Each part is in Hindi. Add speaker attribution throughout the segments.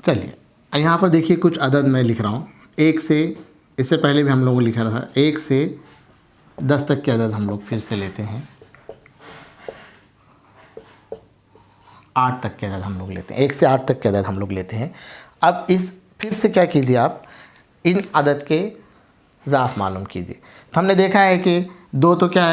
Speaker 1: चलिए यहाँ पर देखिए कुछ अदद मैं लिख रहा हूँ। 1 से, इससे पहले भी हम लोगों ने लिखा था 1 से 10 तक के अदद हम लोग फिर से लेते हैं, 8 तक के अदद हम लोग लेते हैं, 1 से 8 तक के अदद हम लोग लेते हैं। अब इस फिर से क्या कीजिए, आप इन अदद के ज़ाफ़ मालूम कीजिए। तो हमने देखा है कि 2 तो क्या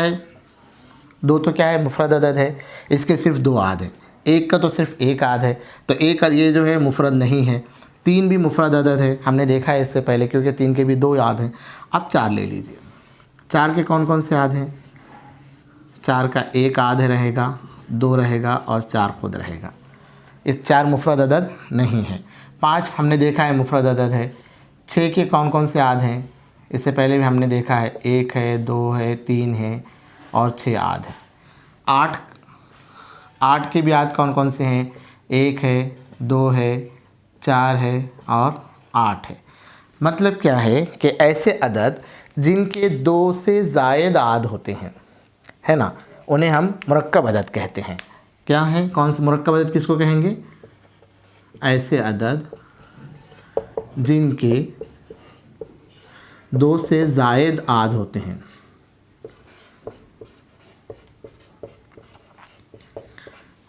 Speaker 1: है, मुफ़रद अदद है, इसके सिर्फ 2 आद हैं। 1 का तो सिर्फ 1 आद है, तो 1 ये जो है मुफ़रद नहीं है। 3 भी मुफ़रद अदद है, हमने देखा है इससे पहले, क्योंकि 3 के भी 2 आद हैं। अब 4 ले लीजिए। 4 के कौन कौन से आद हैं? 4 का 1 आद रहेगा, 2 रहेगा और 4 खुद रहेगा। इस 4 मुफ़रद अदद नहीं है। 5 हमने देखा है मुफ़रद अदद है। 6 के कौन कौन से आद हैं? इससे पहले भी हमने देखा है, 1 है, 2 है, 3 है और 6 आद है। 8 के भी आद कौन कौन से हैं? 1 है, 2 है, 4 है और 8 है। मतलब क्या है कि ऐसे अदद जिनके 2 से ज़ायद आद होते हैं, है ना, उन्हें हम मुरक्कब अदद कहते हैं। क्या है, कौन से मुरक्कब अदद किसको कहेंगे? ऐसे अदद जिनके 2 से ज़ायद आद होते हैं।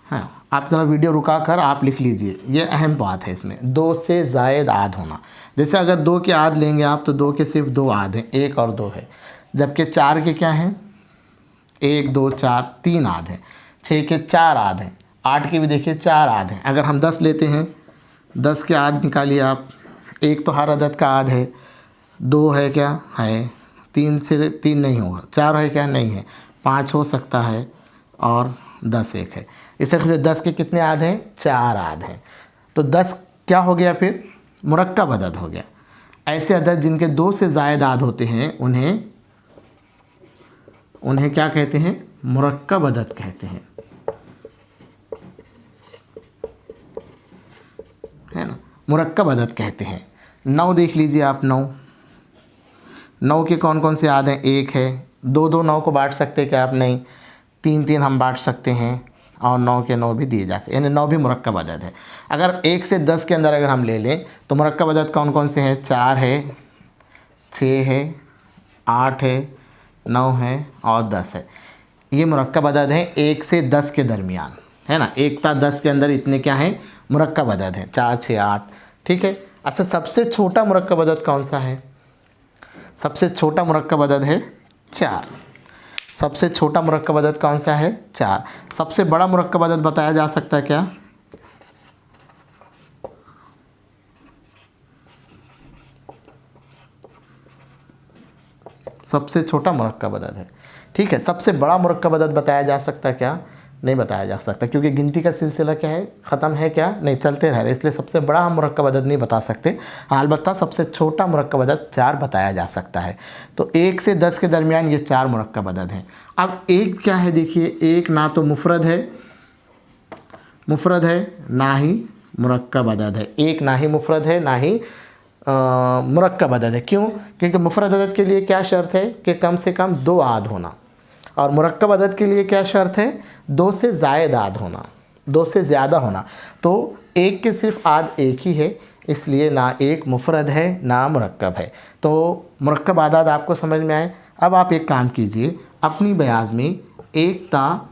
Speaker 1: हाँ, आप ज़रा वीडियो रुका कर आप लिख लीजिए, ये अहम बात है इसमें, 2 से ज़ायद आद होना। जैसे अगर 2 के आद लेंगे आप, तो 2 के सिर्फ 2 आद हैं, 1 और 2 है। जबकि 4 के क्या हैं? 1, 2, 4, 3 आद हैं। 6 के 4 आद हैं। 8 के भी देखिए 4 आद हैं। अगर हम 10 लेते हैं, 10 के आद निकालिए आप। 1 तो हर अदद का आद है, 2 है क्या? है। 3 से 3 नहीं होगा। 4 है क्या? नहीं है। 5 हो सकता है और 10 एक है। इस तरह से 10 के कितने आद हैं? 4 आद हैं। तो 10 क्या हो गया फिर? मुरक्कब अदद हो गया। ऐसे अदद जिनके 2 से ज़ायद आद होते हैं, उन्हें क्या कहते हैं? मुरक्कब अदद कहते हैं, है ना, मुरक्कब अदद कहते हैं। 9 देख लीजिए आप। 9 के कौन कौन से आद हैं? 1 है। 2 9 को बांट सकते क्या आप? नहीं। 3 हम बांट सकते हैं और 9 के 9 भी दिए जा सकते, यानी 9 भी मुरक्कब अदद है। अगर 1 से 10 के अंदर अगर हम ले लें, तो मुरक्कब अदद कौन कौन से हैं? 4 है, 6 है, 8 है, 9 है और 10 है। ये मुरक्कब अदद हैं 1 से 10 के दरमियान, है ना। 1 था 10 के अंदर इतने क्या हैं? मुरक्कब अदद हैं, 4, 6, 8। ठीक है। अच्छा, सबसे छोटा मुरक्कब अदद कौन सा है? सबसे छोटा मुरक्कब अदद है 4। सबसे छोटा मुरक्कब अदद कौन सा है? 4। सबसे बड़ा मुरक्कब अदद बताया जा सकता है क्या? सबसे छोटा मुरक्कब अदद है। ठीक है। सबसे बड़ा मुरक्कब अदद बताया जा सकता है क्या? नहीं बताया जा सकता, क्योंकि गिनती का सिलसिला क्या है? ख़त्म है क्या? नहीं, चलते रह रहे, इसलिए सबसे बड़ा हम मुरक्कब अदद नहीं बता सकते। हाँ, अलबत्ता सबसे छोटा मुरक्कब अदद 4 बताया जा सकता है। तो 1 से 10 के दरमियान ये 4 मुरक्कब अदद हैं। अब 1 क्या है? देखिए, 1 ना तो मुफरद है, ना ही मुरक्कब अदद है। 1 ना ही मुफरद है, ना ही मुरक्कब अदद है। क्यों? क्योंकि मुफरद अदद के लिए क्या शर्त है कि कम से कम 2 आद होना, और मुरक्कब अदद के लिए क्या शर्त है? 2 से ज़ायद आद होना, 2 से ज़्यादा होना। तो 1 के सिर्फ आद 1 ही है, इसलिए ना 1 मुफरद है ना मुरक्कब है। तो मुरक्कब आदाद आपको समझ में आए। अब आप एक काम कीजिए, अपनी बयाज में 1 ता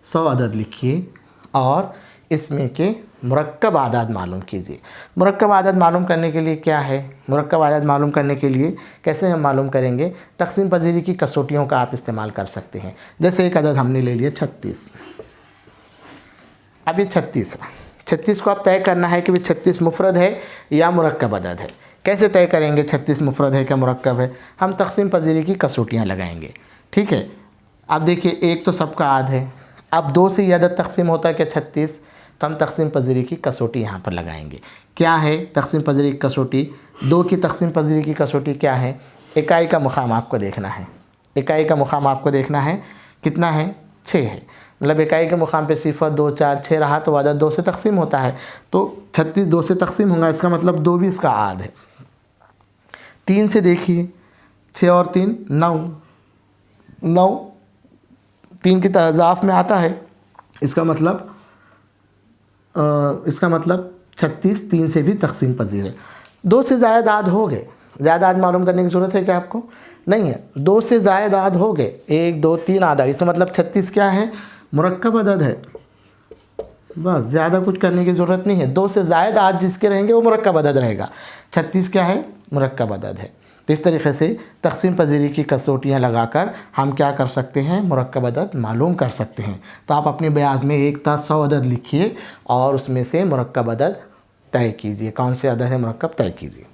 Speaker 1: 100 अदद लिखिए और इसमें के मुरक्कब आदाद मालूम कीजिए। मुरक्कब आदाद मालूम करने के लिए क्या है? मुरक्कब आदाद मालूम करने के लिए कैसे हम मालूम करेंगे? तक़सीम पजीरी की कसौटियों का आप इस्तेमाल कर सकते हैं। जैसे एक अदद हमने ले लिया 36। अब ये 36 को आप तय करना है कि 36 मुफरद है या मुरक्कब अदद है। कैसे तय करेंगे 36 मुफरद है क्या मुरक्कब है? हम तक़सीम पजीरी की कसौटियाँ लगाएंगे। ठीक है। अब देखिए, 1 तो सबका आद है। अब 2 से ये अदद तक़सीम होता है क्या? 36। तो हम तक़सीम पजीरी की कसौटी यहाँ पर लगाएंगे। क्या है तक़सीम पजीरी की कसौटी? 2 की तक़सीम पजीरी की कसौटी क्या है? इकाई का मुक़ाम आपको देखना है। इकाई का मुक़ाम आपको देखना है, कितना है? 6 है। मतलब इकाई के मुक़ाम पे 0, 2, 4, 6 रहा तो अदद 2 से तक़सीम होता है। तो 36 2 से तक़सीम होगा, इसका मतलब 2 भी इसका आद है। 3 से देखिए, 6 और 3 9 3 की तज़ाफ़ में आता है, इसका मतलब इसका मतलब 36 3 से भी तकसीम पजीर है। 2 से ज़ायद आद हो गए, ज़्यादा आद मालूम करने की ज़रूरत है क्या आपको? नहीं है। 2 से ज़ायद आद हो गए, 1 2 3 आद, इसका मतलब 36 क्या है? मुरक्कब अदद है। बस ज़्यादा कुछ करने की ज़रूरत नहीं है। 2 से ज़ायद आद जिसके रहेंगे वो मुरक्कब अदद रहेगा। 36 क्या है? मुरक्कब अदद है। तो इस तरीक़े से तक़सीम पज़ीरी की कसौटियाँ लगाकर हम क्या कर सकते हैं? मुरक्कब अदद मालूम कर सकते हैं। तो आप अपने बयाज़ में 1 था 100 अदद लिखिए और उसमें से मुरक्कब अदद तय कीजिए। कौन से अदद है मुरक्कब, तय कीजिए।